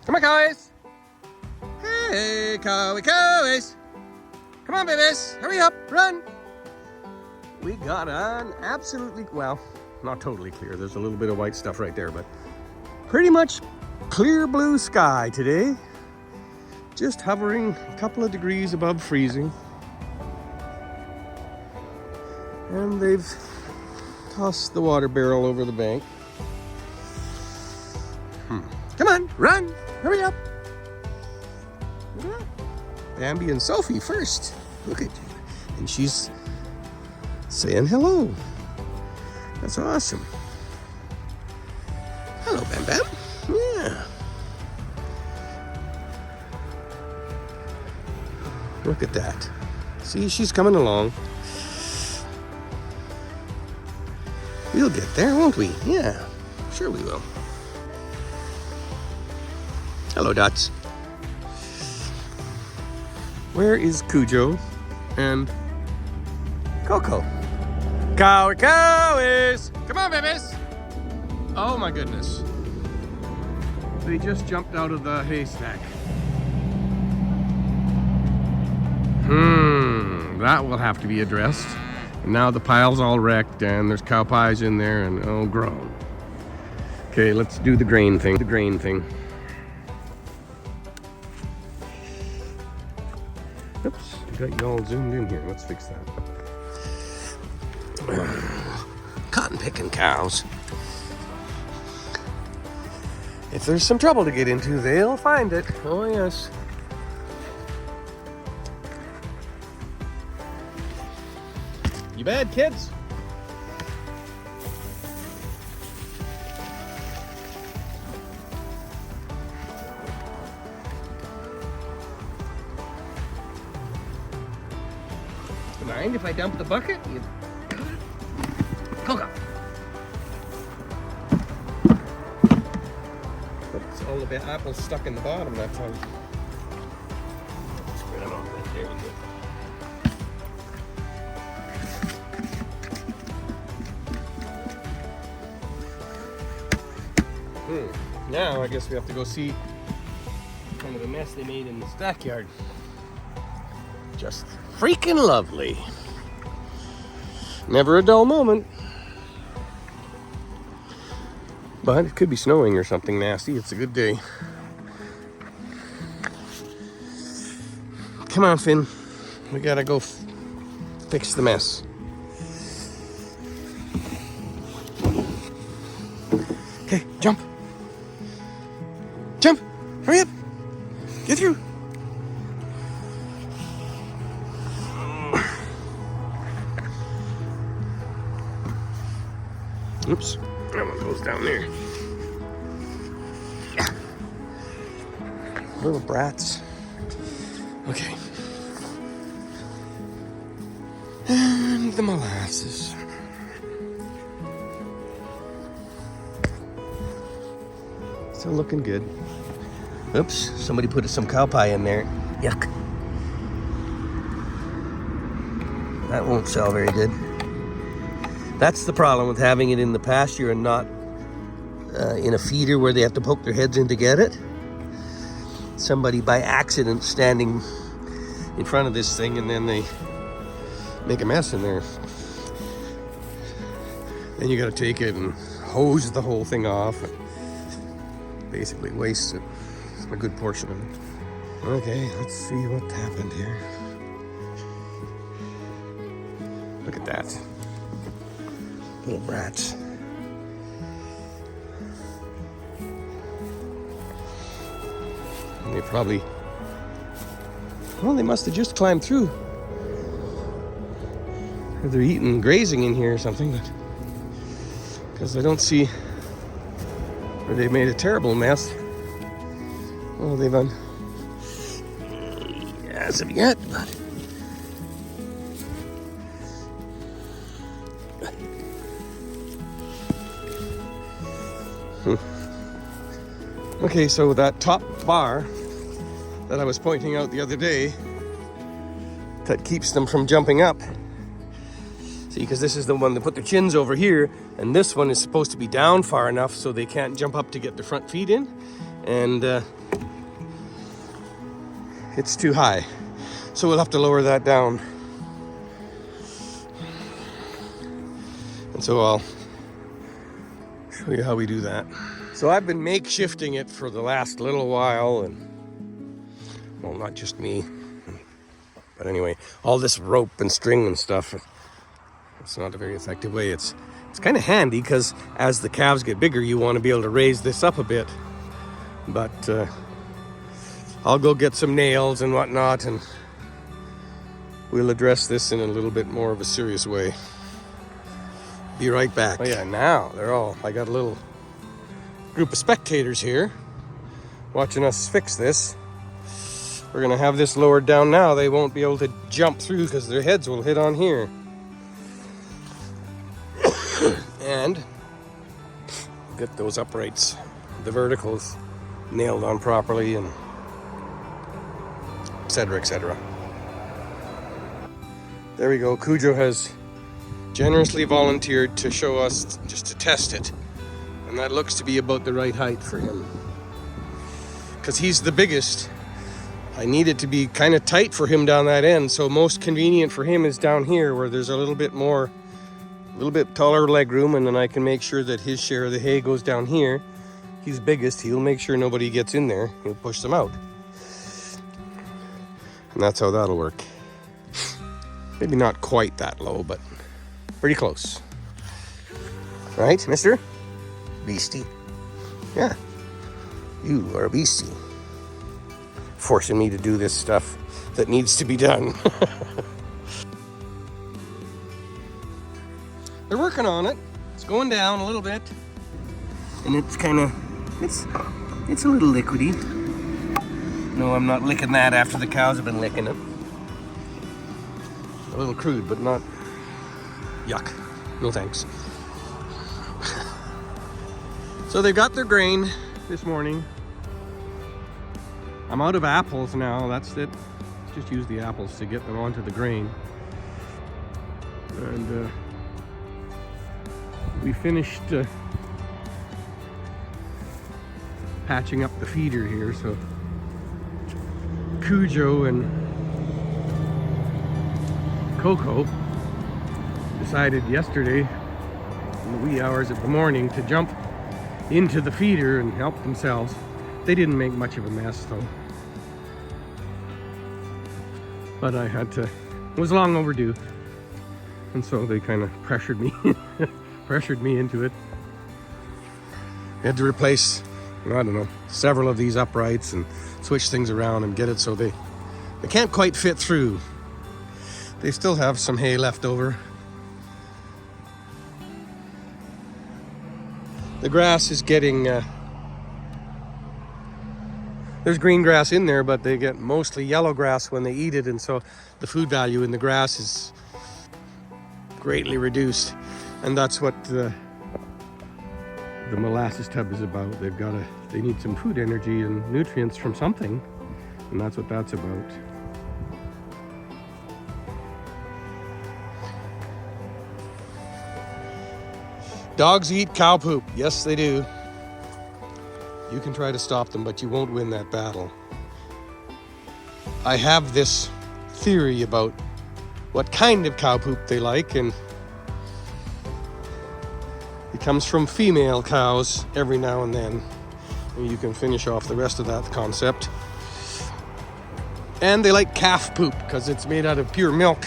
Come on, cowies. Hey, cowies. Come on, babies. Hurry up, run. We got an absolutely, well, not totally clear. There's a little bit of white stuff right there, but pretty much clear blue sky today. Just hovering a couple of degrees above freezing. And they've tossed the water barrel over the bank. Come on, run, hurry up. Bambi and Sophie first. Look at you. And she's saying hello. That's awesome. Hello, Bam Bam. Yeah. Look at that. See, she's coming along. We'll get there, won't we? Yeah, sure we will. Hello, Dots. Where is Cujo and Coco? Cowies! Come on, babies! Oh my goodness. They just jumped out of the haystack. That will have to be addressed. And now the pile's all wrecked and there's cow pies in there and oh, grown. Okay, let's do the grain thing. Oops, I got you all zoomed in here. Let's fix that. Cotton picking cows. If there's some trouble to get into, they'll find it. Oh, yes. You bad, kids? Mind if I dump the bucket? Coco. Oops, all the apples stuck in the bottom. That's how. Spread them out right there. Now I guess we have to go see kind of the mess they made in this backyard. Just freaking lovely. Never a dull moment. But it could be snowing or something nasty. It's a good day. Come on, Finn. We gotta go fix the mess. Okay, jump. Jump! Hurry up! Get through! Oops, that one goes down there. Yeah. Little brats. Okay. And the molasses. Still looking good. Oops, somebody put some cow pie in there. Yuck. That won't sell very good. That's the problem with having it in the pasture and not in a feeder where they have to poke their heads in to get it. Somebody by accident standing in front of this thing and then they make a mess in there. Then you got to take it and hose the whole thing off and basically waste it. A good portion of it. Okay, let's see what happened here. Look at that. Little brats. And they probably, well, they must have just climbed through. Or they're eating, grazing in here or something, but because I don't see where they made a terrible mess. Well, they've as of yet, but okay, so that top bar that I was pointing out the other day that keeps them from jumping up. See, because this is the one that put their chins over here, and this one is supposed to be down far enough so they can't jump up to get their front feet in. And it's too high. So we'll have to lower that down. And so I'll show you how we do that. So I've been makeshifting it for the last little while, and well, not just me, but anyway, all this rope and string and stuff, it's not a very effective way. It's kind of handy because as the calves get bigger, you want to be able to raise this up a bit. But I'll go get some nails and whatnot, and we'll address this in a little bit more of a serious way. Be right back. Oh yeah, now I got a little group of spectators here watching us fix this. We're gonna have this lowered down now. They won't be able to jump through because their heads will hit on here. And get those uprights, the verticals, nailed on properly, and etc., etc. There we go. Cujo has generously volunteered to show us, just to test it. And that looks to be about the right height for him. Because he's the biggest. I need it to be kind of tight for him down that end, so most convenient for him is down here where there's a little bit taller leg room, and then I can make sure that his share of the hay goes down here. He's biggest, he'll make sure nobody gets in there. He'll push them out. And that's how that'll work. Maybe not quite that low, but pretty close. Right, mister? Beastie. Yeah. You are a beastie. Forcing me to do this stuff that needs to be done. They're working on it. It's going down a little bit. And it's kind of, it's a little liquidy. No, I'm not licking that after the cows have been licking it. A little crude, but not yuck. No thanks. So they got their grain this morning. I'm out of apples now, that's it. Let's just use the apples to get them onto the grain. And we finished patching up the feeder here, so Cujo and Coco decided yesterday in the wee hours of the morning to jump into the feeder and help themselves. They didn't make much of a mess though. But I had to, it was long overdue. And so they kind of pressured me into it. I had to replace, I don't know, several of these uprights and switch things around and get it so they can't quite fit through. They still have some hay left over. The grass is getting, there's green grass in there, but they get mostly yellow grass when they eat it, and so the food value in the grass is greatly reduced. And that's what the molasses tub is about. They need some food energy and nutrients from something, and that's what that's about. Dogs eat cow poop. Yes, they do. You can try to stop them, but you won't win that battle. I have this theory about what kind of cow poop they like, and it comes from female cows every now and then. And you can finish off the rest of that concept. And they like calf poop because it's made out of pure milk.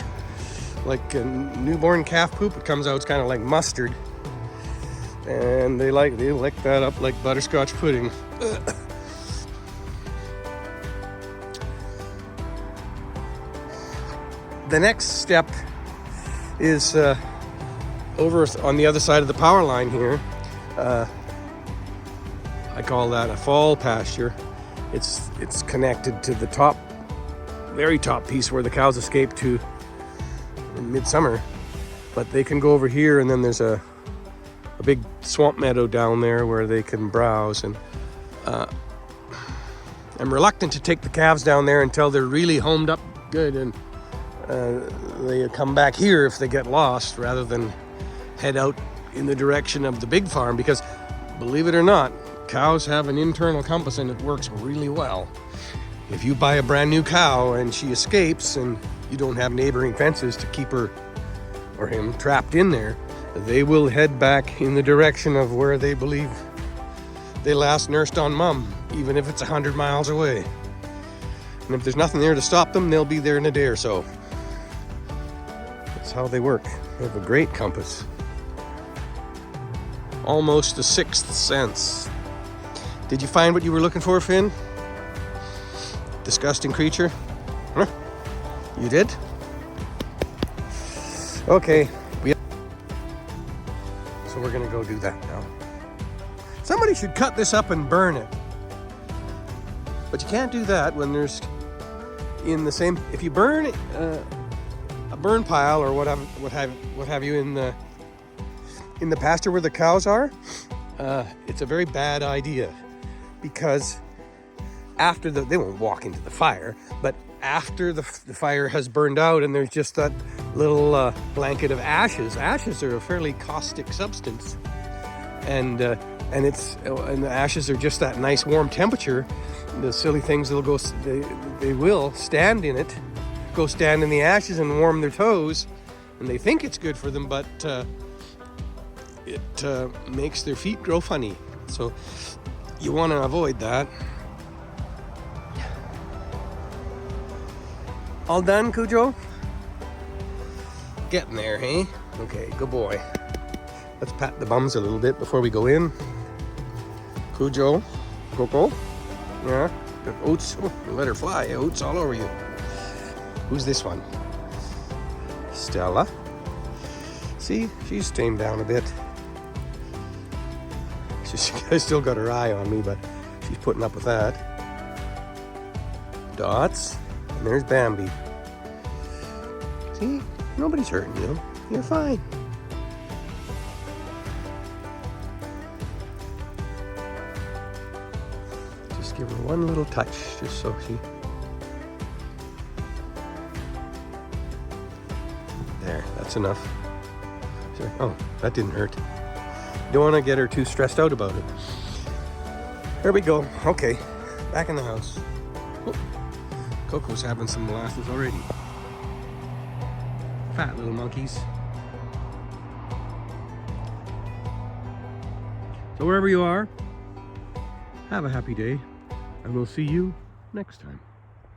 Like a newborn calf poop, it comes out, it's kind of like mustard. And they lick that up like butterscotch pudding. Ugh. The next step is over on the other side of the power line here. I call that a fall pasture. It's connected to the top, very top piece where the cows escape to in midsummer. But they can go over here, and then there's a big swamp meadow down there where they can browse. And I'm reluctant to take the calves down there until they're really homed up good, and they come back here if they get lost, rather than head out in the direction of the big farm, because believe it or not, cows have an internal compass and it works really well. If you buy a brand new cow and she escapes and you don't have neighboring fences to keep her or him trapped in there, they will head back in the direction of where they believe they last nursed on mom, even if it's 100 miles away. And if there's nothing there to stop them, they'll be there in a day or so. That's how they work. They have a great compass. Almost a sixth sense. Did you find what you were looking for, Finn? Disgusting creature? Huh? You did? Okay. So we're gonna go do that now. Somebody should cut this up and burn it. But you can't do that when there's in the same. If you burn a burn pile or what have you in the pasture where the cows are, it's a very bad idea, because after they won't walk into the fire, but after the fire has burned out and there's just that little blanket of ashes. Ashes are a fairly caustic substance, and the ashes are just that nice warm temperature. The silly things will go. They will stand in it, go stand in the ashes and warm their toes, and they think it's good for them, but it makes their feet grow funny. So you want to avoid that. All done, Cujo? Getting there, hey? Okay, good boy. Let's pat the bums a little bit before we go in. Cujo, Coco, yeah, got oats. Oh, let her fly. Oats all over you. Who's this one? Stella. See, she's tamed down a bit. She's still got her eye on me, but she's putting up with that. Dots. And there's Bambi. See? Nobody's hurting you. You're fine. Just give her one little touch, just so she... There, that's enough. Oh, that didn't hurt. Don't want to get her too stressed out about it. There we go. Okay, back in the house. Oh. Coco's having some molasses already. Fat little monkeys. So wherever you are, have a happy day, and we'll see you next time.